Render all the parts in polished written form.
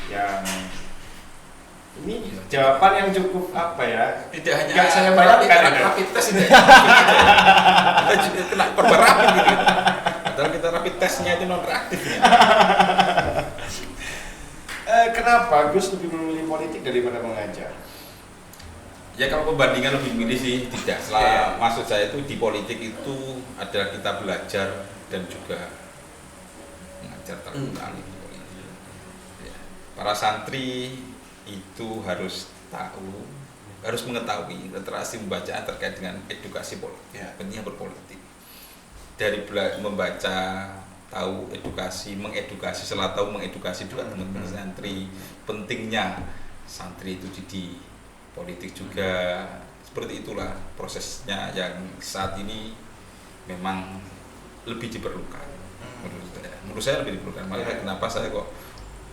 yang ini jawaban yang cukup apa ya? Tidak hanya nggak saya bayangkan rapid test ini. Kita juga kena perban rapid gitu. Padahal kita rapid testnya itu non reaktif ya. Kenapa Gus lebih memilih politik daripada mengajar? Ya kalau pembandingan lebih milih sih tidak. Maksud saya itu di politik itu adalah kita belajar dan juga mengajar terkali di politik. Ya. Para santri itu harus mengetahui literasi pembacaan terkait dengan edukasi politik, pentingnya berpolitik. Dari membaca, tahu edukasi, mengedukasi, setelah tahu mengedukasi juga teman-teman santri, pentingnya santri itu di politik juga. Seperti itulah prosesnya yang saat ini memang lebih diperlukan. Menurut saya lebih diperlukan. Makanya kenapa saya kok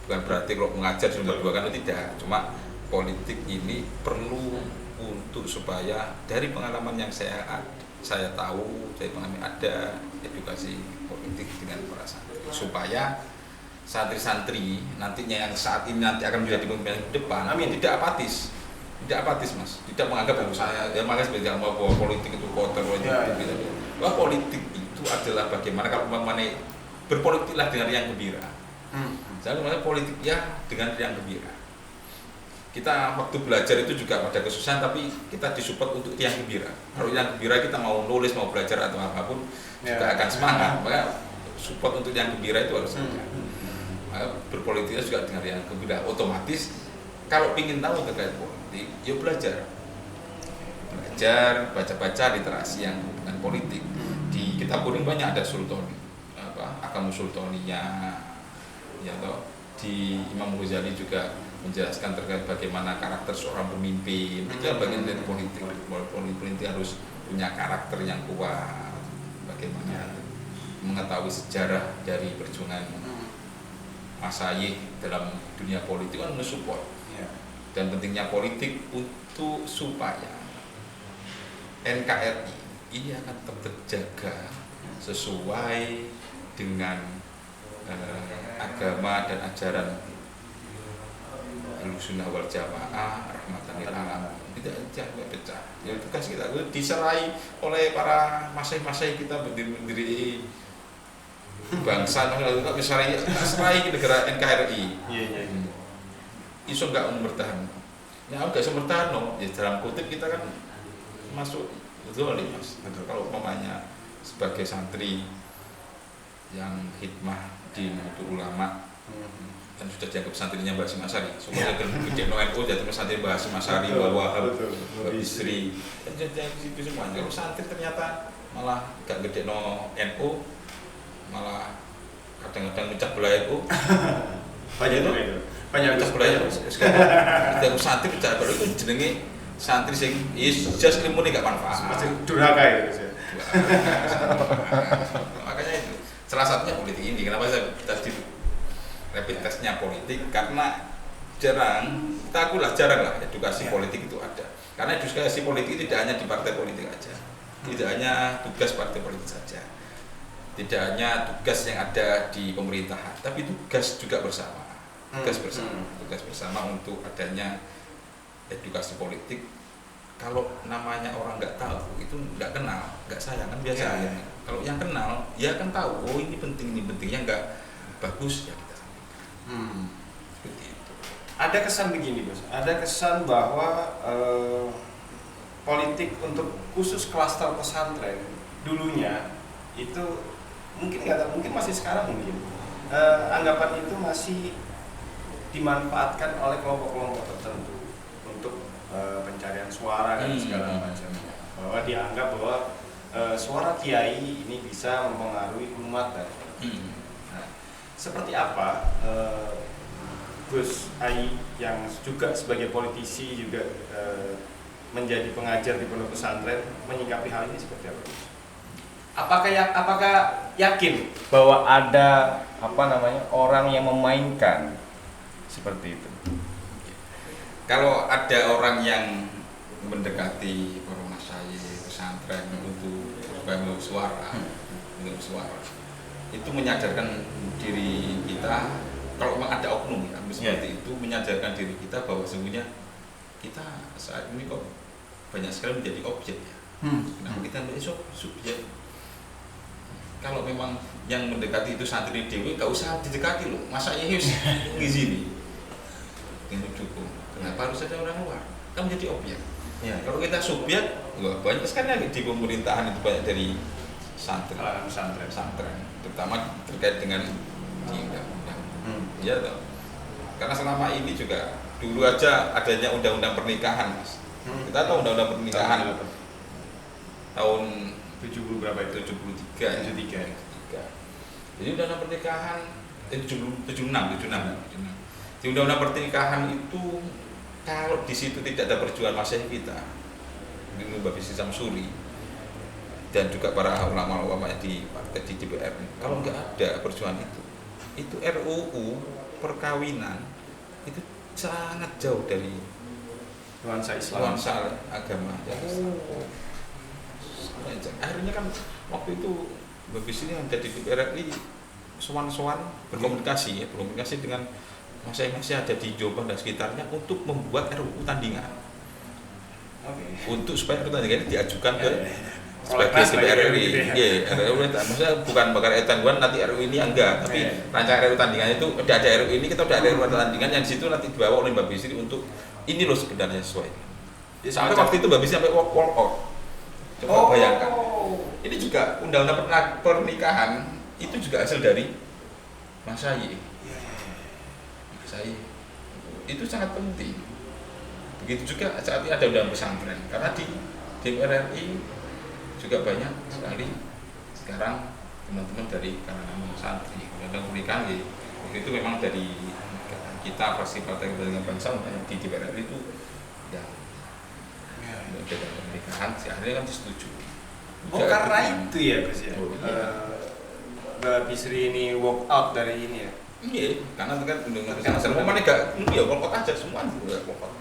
bukan berarti kalau mengajar nomor 2 kan tidak, cuma politik ini perlu untuk supaya dari pengalaman yang saya tahu, dari pengalaman ada edukasi politik dengan para santri supaya santri-santri nantinya yang saat ini nanti akan menjadi pemimpin depan tidak apatis mas, tidak menganggap bahwa saya makanya sebenarnya bahwa politik itu kotor bahwa politik itu adalah bagaimana kalau berpolitiklah dengan yang gembira. Saya menurut politik ya dengan yang gembira. Kita waktu belajar itu juga pada kesusahan, tapi kita disupport untuk yang gembira. Kalau yang gembira kita mau nulis, mau belajar atau apapun juga akan semangat. Maka support untuk yang gembira itu harus ada. Berpolitiknya juga dengan yang gembira. Otomatis kalau ingin tahu terkait politik, ya belajar, baca-baca literasi yang dengan politik. Di kitab kuning banyak ada Sultani, Ahkamus Sultaniyah. Ya toh, di Imam Ghazali juga menjelaskan terkait bagaimana karakter seorang pemimpin. Itu bagian dari politik. Politik harus punya karakter yang kuat. Bagaimana mengetahui sejarah dari perjuangan Masyayikh dalam dunia politik kan mensupport. Dan pentingnya politik untuk supaya NKRI ini akan tetap terjaga sesuai dengan agama dan ajaran Ahlussunnah wal Jamaah rahmatan lil alamin. Tidak pecah. Ya tugas kita itu diserai oleh para masyaikh kita berdiri bangsa misalnya serai negara NKRI. Iso enggak bertahan. Ya enggak iso bertahan no. Ya dalam kutip kita kan masuk zalim Mas. Kalau umpamanya sebagai santri yang hikmah di Nahdlatul Ulama kan sudah dianggap santrinya Mbah Hasyim Asy'ari. Supaya gede no NU jadi santri Mbah Hasyim Asy'ari, Mbah Wahab, Mbah Bisri. Dan jadi itu semuanya. Kalau santri ternyata malah gak gede no NU, malah kadang-kadang pecah belah NU. Banyak pecah belah NU. Sekarang santri pecah belah itu jenenge santri sing just limune gak manfaat. Durhaka itu. Makanya itu salah satunya politik ini. Kenapa kita di rapid testnya politik? Karena jarang lah edukasi politik itu ada. Karena edukasi politik tidak hanya di partai politik aja, tidak hanya tugas partai politik saja, tidak hanya tugas yang ada di pemerintahan, tapi tugas juga bersama, tugas bersama untuk adanya edukasi politik. Kalau namanya orang nggak tahu, itu nggak kenal, nggak sayang kan biasa aja. Kalau yang kenal, ya kan tahu, oh ini pentingnya nggak bagus ya kita sampaikan. Seperti itu. Ada kesan begini Bos, ada kesan bahwa politik untuk khusus klaster pesantren dulunya itu mungkin masih sekarang anggapan itu masih dimanfaatkan oleh kelompok-kelompok tertentu untuk pencarian suara dan segala macamnya, bahwa dianggap bahwa suara kiai ini bisa mempengaruhi umat dan nah, seperti apa Gus Ai yang juga sebagai politisi juga menjadi pengajar di pondok pesantren menyikapi hal ini seperti apa? Apakah yakin bahwa ada orang yang memainkan seperti itu? Kalau ada orang yang mendekati para masyayikh pesantren untuk suara, itu menyadarkan diri kita kalau memang ada oknum ya seperti itu menyadarkan diri kita bahwa sesungguhnya kita saat ini kok banyak sekali menjadi objek ya. Kenapa kita menjadi subjek? Kalau memang yang mendekati itu santri dewi, gak usah didekati loh. Masa ya harus di sini? Ini cukup. Kenapa harus ada orang luar? Kita menjadi objek. Ya. Kalau kita subjek, banyak sekali di pemerintahan itu banyak dari santren, terutama terkait dengan di undang-undang. Ya, toh. Karena selama ini juga dulu aja adanya undang-undang pernikahan, Mas. Kita tahu undang-undang pernikahan tahun 70 berapa itu? 73. Jadi undang-undang pernikahan 76. Di undang-undang pernikahan itu kalau di situ tidak ada perjuangan masyarakat kita, ini Mbak Bisi Samsuri dan juga para ulama-ulama di partai di DPR, kalau nggak ada perjuangan itu RUU perkawinan itu sangat jauh dari nuansa Islam, nuansa agama. Akhirnya kan waktu itu Mbak Bisi ini menjadi DPR RI sowan-sowan berkomunikasi dengan masing-masing ada di Jombang dan sekitarnya untuk membuat RUU tandingan. Untuk supaya RUU tandingan ini diajukan ke sebagai DPR RI. Maksudnya bukan bakal tanggungan nanti RUU ini enggak, tapi rancangan RUU tandingan itu udah ada RUU ini, kita udah ada RUU tandingan yang di situ nanti dibawa oleh Mbak Bisi untuk ini loh sebenarnya sesuai. Sampai waktu itu Mbak Bisi sampai walk out. Coba bayangkan. Ini juga undang-undang pernikahan itu juga hasil dari Mas Ahy. Itu sangat penting. Begitu juga saat ini ada undang pesantren, karena di DPR RI juga banyak sekali sekarang teman-teman dari kalangan santri. Undang pernikahan itu memang dari kita fraksi Partai Kebangkitan Bangsa di DPR RI itu yang undang pernikahan akhirnya kan disetujui. Karena itu ya Gus ya. Mbak Bisri ini walk out dari ini ya. Iya, karena kan undang-undang semua enggak ya walk out aja semua juga walk out.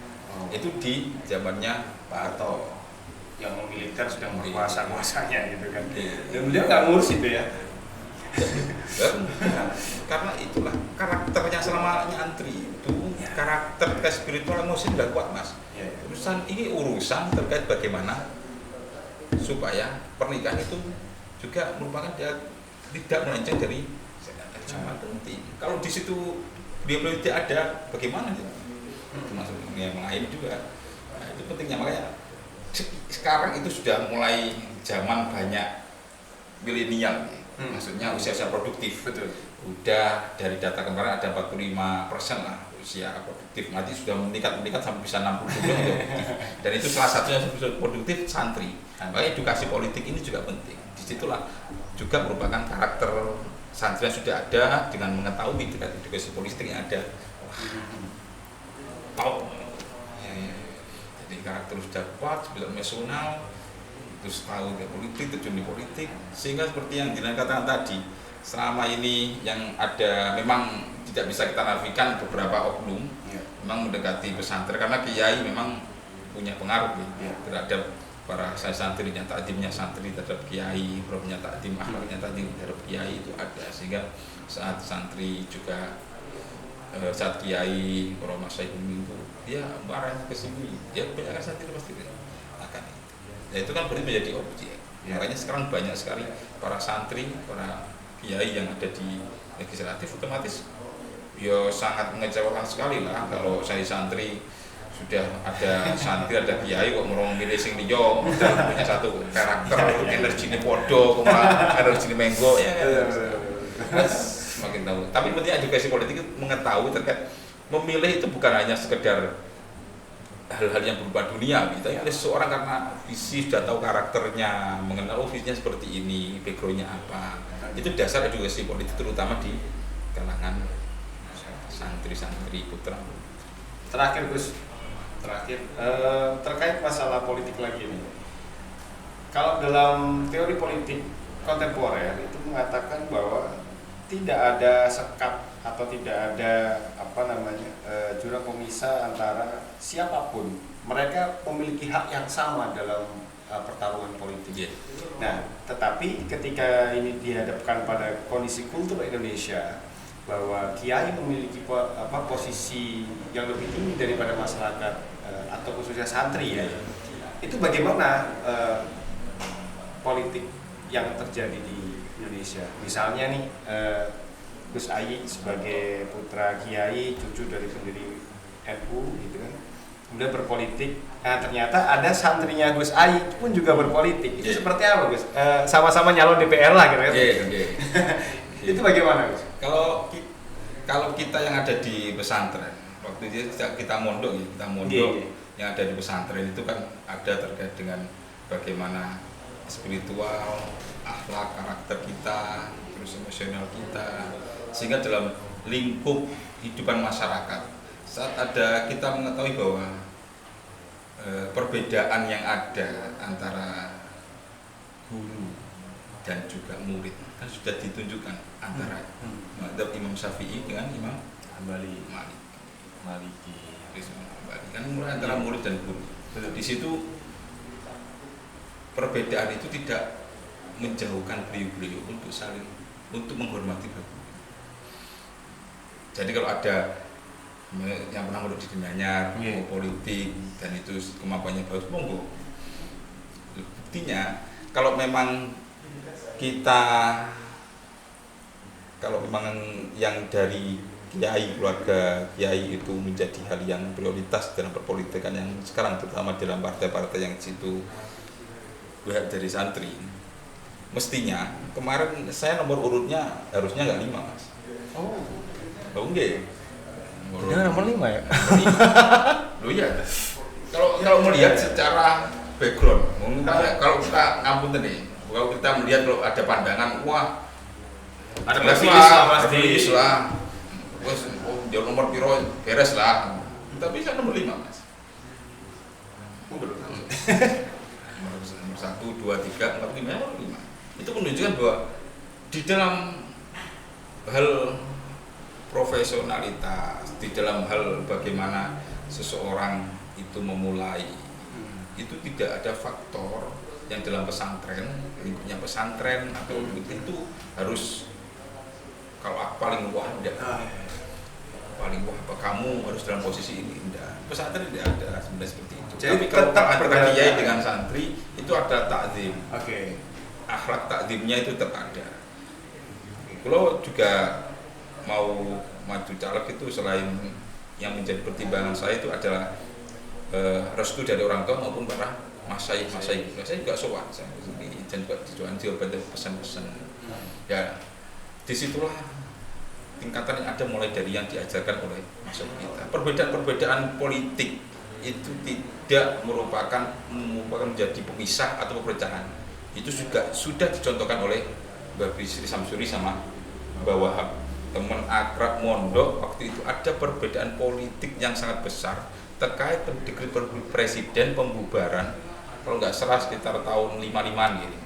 Itu di zamannya Pak Harto yang memiliter sedang berkuasa-kuasanya gitu kan. Dan beliau nggak ngurus itu ya. Karena itulah karakternya selama antri itu karakter spiritual emosi tidak kuat, Mas. Urusan ini urusan terkait bagaimana supaya pernikahan itu juga merupakan tidak melenceng dari sangat penting. Kalau di situ dia belum tidak ada, bagaimana itu? Termasuk yang lain juga. Nah, itu pentingnya, makanya sekarang itu sudah mulai zaman banyak milenial, maksudnya usia produktif. Betul. Udah dari data kemarin ada 45% lah usia produktif, nanti sudah meningkat sampai bisa 60%. Dan itu salah satunya produktif santri. Makanya edukasi politik ini juga penting. Disitulah juga merupakan karakter santri yang sudah ada dengan mengetahui tingkat edukasi politik yang ada. Tahu. Jadi karakter sudah kuat, sudah emosional, terus tahu ke politik, terjun di politik, sehingga seperti yang Dilan katakan tadi, selama ini yang ada memang tidak bisa kita nafikan beberapa oknum memang mendekati pesantren karena kiai memang punya pengaruh terhadap para santrinya, takdimnya santri terhadap kiai, problemnya takdim, akhlaknya takdim terhadap kiai itu ada, sehingga saat santri juga saat kiai orang masai itu dia marahnya ke sini, dia kebanyakan santri pasti akan itu. Ya itu kan berarti menjadi objek. Makanya sekarang banyak sekali para santri, para kiai yang ada di legislatif otomatis ya sangat mengecewakan sekali lah kalau saya santri sudah ada santri ada kiai kok mau milih sing liya punya satu karakter energine podo energine menggo ya semakin tahu. Tapi penting edukasi politik itu mengetahui terkait memilih itu bukan hanya sekedar hal-hal yang berupa dunia gitu. Tapi seseorang karena visi sudah tahu karakternya, mengenal visinya seperti ini, backgroundnya apa. Itu dasar edukasi politik terutama di kalangan santri-santri putra. Terakhir Gus, terkait masalah politik lagi nih. Kalau dalam teori politik kontemporer itu mengatakan bahwa tidak ada sekat atau tidak ada jurang pemisah antara siapapun. Mereka memiliki hak yang sama dalam pertarungan politik. Nah, tetapi ketika ini dihadapkan pada kondisi kultur Indonesia bahwa kiai memiliki posisi yang lebih tinggi daripada masyarakat atau khususnya santri ya. Itu bagaimana politik yang terjadi di Indonesia? Misalnya nih Gus Ayi sebagai putra kiai, cucu dari pendiri NU gitu kan. Kemudian berpolitik. Nah, ternyata ada santrinya Gus Ayi pun juga berpolitik. Itu seperti apa, Gus? Sama-sama nyalon DPR lah kira-kira. Itu bagaimana, Gus? Kalau kita yang ada di pesantren, waktu itu kita mondok yang ada di pesantren itu kan ada terkait dengan bagaimana spiritual, akhlak, karakter kita, terus emosional kita, sehingga dalam lingkup kehidupan masyarakat saat ada kita mengetahui bahwa perbedaan yang ada antara guru dan juga murid kan sudah ditunjukkan antara madzhab Imam Syafi'i dengan Imam Maliki kan mulai antara murid dan guru. Di situ perbedaan itu tidak menjauhkan beliau-beliau untuk menghormati beliau. Jadi kalau ada yang pernah mondok di Gianyar, politik dan itu kemampuannya bagus, monggo. Buktinya kalau memang yang dari kiai, keluarga kiai itu menjadi hal yang prioritas dalam perpolitikan yang sekarang, terutama dalam partai-partai yang situ dari santri, mestinya kemarin saya nomor urutnya harusnya nggak 5, Mas. Oh enggak. Nomor 5 ya? Loh iya. Kalau melihat secara background, kalau kita ngampun nih, kalau kita melihat kalau ada pandangan, wah ada privilege lah pasti. Wes dia nomor piro beres lah. Tapi saya nomor 5, Mas. Nomor 1, 2, 3, 4, 5. Itu menunjukkan bahwa di dalam hal profesionalitas, di dalam hal bagaimana seseorang itu memulai, itu tidak ada faktor yang dalam pesantren, lingkupnya pesantren atau itu harus kalau aku paling wah enggak, paling wah apa kamu harus dalam posisi ini, enggak. Pesantren tidak ada sebenarnya seperti itu. Jadi tapi kalau antara kiai ya. dengan santri itu ada takzim. Oke. Akhlak takzimnya itu tetap ada. Kalau juga mau maju caleg itu selain yang menjadi pertimbangan saya itu adalah restu dari orang tua maupun para masyaikh. Saya juga sowan, saya dan juga dijual pesan-pesan. Ya, disitulah tingkatan yang ada mulai dari yang diajarkan oleh masyaikh kita. Perbedaan-perbedaan politik itu tidak merupakan menjadi pemisah atau perpecahan. Itu juga sudah dicontohkan oleh Mbak Bisri Samsuri sama Mbak Wahab, teman akrab mondok. Waktu itu ada perbedaan politik yang sangat besar terkait dekret presiden pembubaran, kalau nggak salah sekitar tahun 55 gitu,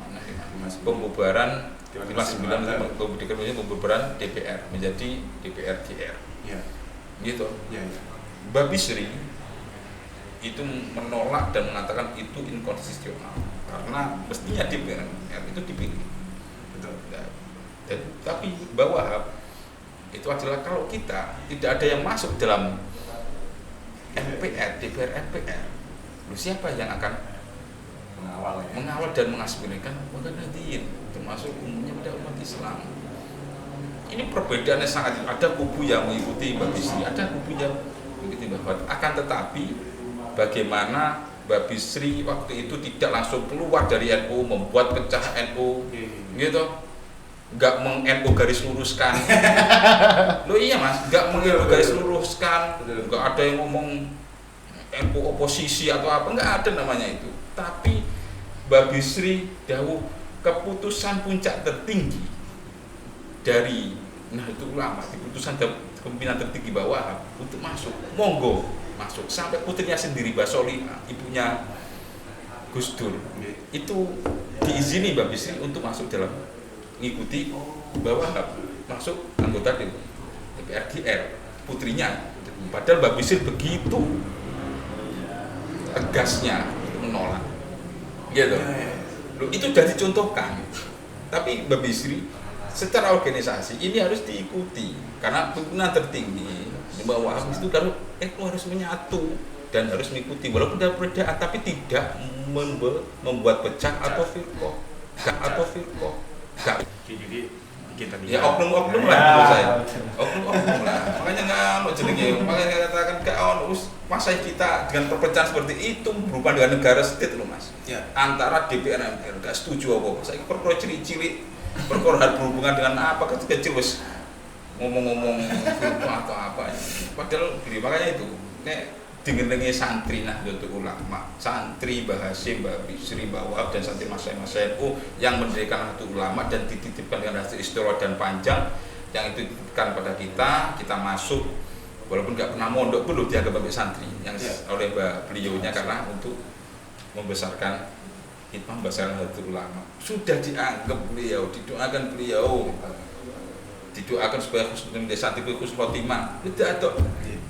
pembubaran 59 dekret pembubaran DPR menjadi DPR-DR. Ya. Gitu. Ya. Mbak Bisri itu menolak dan mengatakan itu inkonstitusional karena mestinya DPR itu dipilih. Betul. Tapi Mbak Wahab itu adalah kalau kita tidak ada yang masuk dalam MPR, DPR, MPR, siapa yang akan mengawal dan mengaspirasikan Muhammadiyyin, termasuk umumnya pada umat Islam. Ini perbedaannya sangat, ada kubu yang mengikuti Mbak Bisri, ada kubu yang mengikuti Mbak Wahab. Akan tetapi bagaimana Mbak Bisri waktu itu tidak langsung keluar dari NU, membuat pecah NU, gitu, nggak meng-NU garis luruskan. Loh iya Mas, nggak meng-NU garis luruskan, nggak ada yang ngomong NU oposisi atau apa, nggak ada namanya itu. Tapi Mbak Bisri dawuh keputusan puncak tertinggi dari Nahdlatul Ulama, keputusan pimpinan tertinggi bawah untuk masuk, monggo masuk, sampai putrinya sendiri Mbak Solihah, ibunya Gus Dur, itu diizini Mbak Bisri untuk masuk dalam mengikuti bawah masuk anggota DPR putrinya. Padahal Mbak Bisri begitu tegasnya menolak, gitu. Loh, itu sudah dicontohkan. Tapi Mbak Bisri secara organisasi ini harus diikuti karena pimpinan tertinggi di bawah itu kalau harus menyatu dan harus mengikuti walaupun ada perbedaan tapi tidak membuat pecah atau firqah Jadi kita ya oknum-oknum lah menurut saya oknum-oknum lah makanya nggak mau jenenge makanya katakan masa kita dengan perpecahan seperti itu berubah dengan negara state loh mas ya. Antara DPR dan MPR nggak setuju apa saya perkara cilik-cilik perkara berhubungan dengan apa kecil wes ngomong-ngomong atau apa padahal gini makanya itu dengar-dengar santri Nahdlatul Ulama, santri Mbah Hasyim, Mbah Bisri, Mbah Wahab dan santri Mas NU yang mendirikan Nahdlatul Ulama dan dititipkan dengan hasil istiqoroh dan panjang yang itu dititipkan pada kita masuk walaupun nggak pernah mondok pun dianggap sebagai santri yang oleh beliaunya karena untuk membesarkan hikmah besar Nahdlatul Ulama sudah dianggap beliau, didoakan beliau didoakan supaya menjadi santri khusus khotimah tidak ada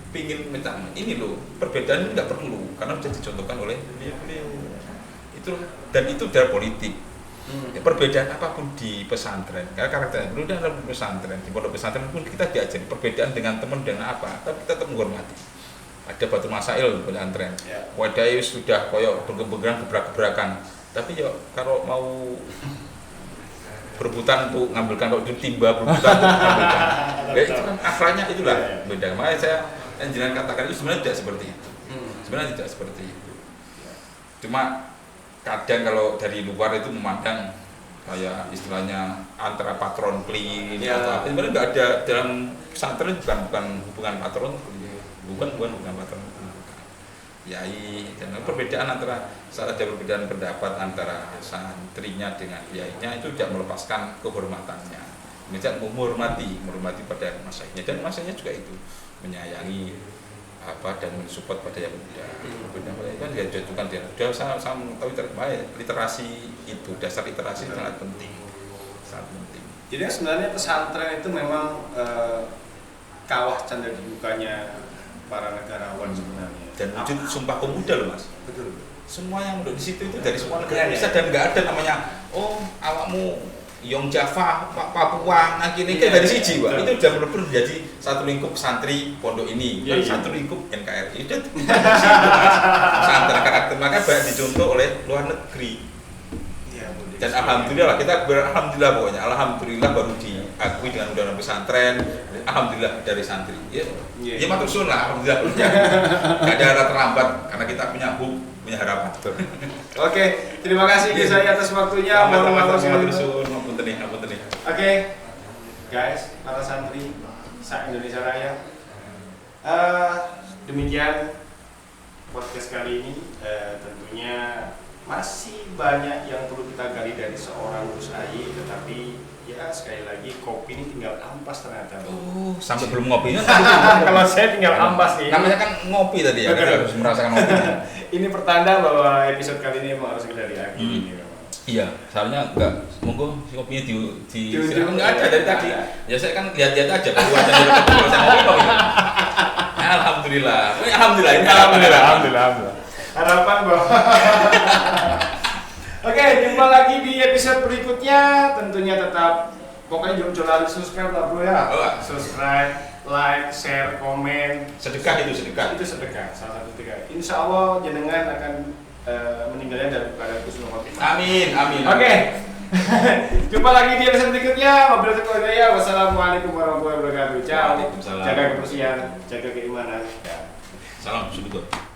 pingin minta ini loh perbedaan ini tidak perlu karena sudah dicontohkan oleh beliau itu dan itu dari politik ya, perbedaan apapun di pesantren karena karakternya dulu dalam pesantren di pondok pesantren pun kita diajari perbedaan dengan teman dengan apa tapi kita tetap menghormati ada batu masail pesantren wadai sudah koyok bergerak gebrak-gebrakan tapi ya kalau mau berebutan untuk ngambilkan kalau timba berebutan untuk ngambilkan ya itu kan akhlaknya itulah beda makanya saya yang jangan katakan itu sebenarnya tidak seperti itu sebenarnya tidak seperti itu cuma kadang kalau dari luar itu memandang kayak istilahnya antara patron kli atau apa sebenarnya nggak ada dalam pesantren bukan hubungan patron bukan patron yai dan perbedaan antara saat ada perbedaan pendapat antara santrinya dengan yainya itu tidak melepaskan kehormatannya menghormati pada masyaiknya dan masyaiknya juga itu menyayangi dan mensupport pada yang muda. Itu kan dia jatuhkan dia. Dia sama tahu literasi itu dasar literasi sangat penting. Jadi sebenarnya pesantren itu memang kawah canda dibukanya para negarawan sebenarnya. Dan wujud sumpah pemuda loh mas. Betul. Semua yang di situ itu dari semua negara Indonesia dan nggak ada namanya awakmu Yong Java, Papua, nah gini kan dari siji, Pak. Itu sudah benar-benar menjadi satu lingkup santri pondok ini, satu lingkup NKRI. Itu pesantren karakter maka banyak dicontoh oleh luar negeri. Dan alhamdulillah kita alhamdulillah pokoknya alhamdulillah baru diakui dengan undang-undang pesantren, alhamdulillah dari santri. Ya matur suwun lah, alhamdulillah. Enggak ada arah terlambat karena kita punya harapan. Oke, terima kasih saya atas waktunya. Oke, guys, para santri se-Indonesia Raya. Demikian podcast kali ini. Tentunya masih banyak yang perlu kita gali dari seorang Gus Ayi, tetapi ya sekali lagi kopi ini tinggal ampas ternyata. Sampai belum ngopinya. Kalau saya tinggal ampas nih. Namanya kan ngopi tadi ya, kita harus merasakan ngopinya. Ini pertanda bahwa episode kali ini memang harus kita diakhiri. Iya, soalnya enggak, monggo kopinya di enggak ada dari tadi. Ya saya kan lihat-lihat aja kalau ada saya ngopi kok. Alhamdulillah. Alhamdulillah. Harapan bahwa Oke, jumpa lagi di episode berikutnya. Tentunya tetap pokoknya jangan lupa subscribe lah bro ya. Subscribe, like, share, komen. Sedekah itu sedekah. Itu sedekah, salah satu sedekah. Insya Allah jenengan akan meninggalnya daripada husnul khotimah. Amin. Oke. Jumpa lagi di episode berikutnya. Wassalamualaikum warahmatullahi wabarakatuh. Ciao. Jaga kebersihan, jaga keimanan. Salam sedekah.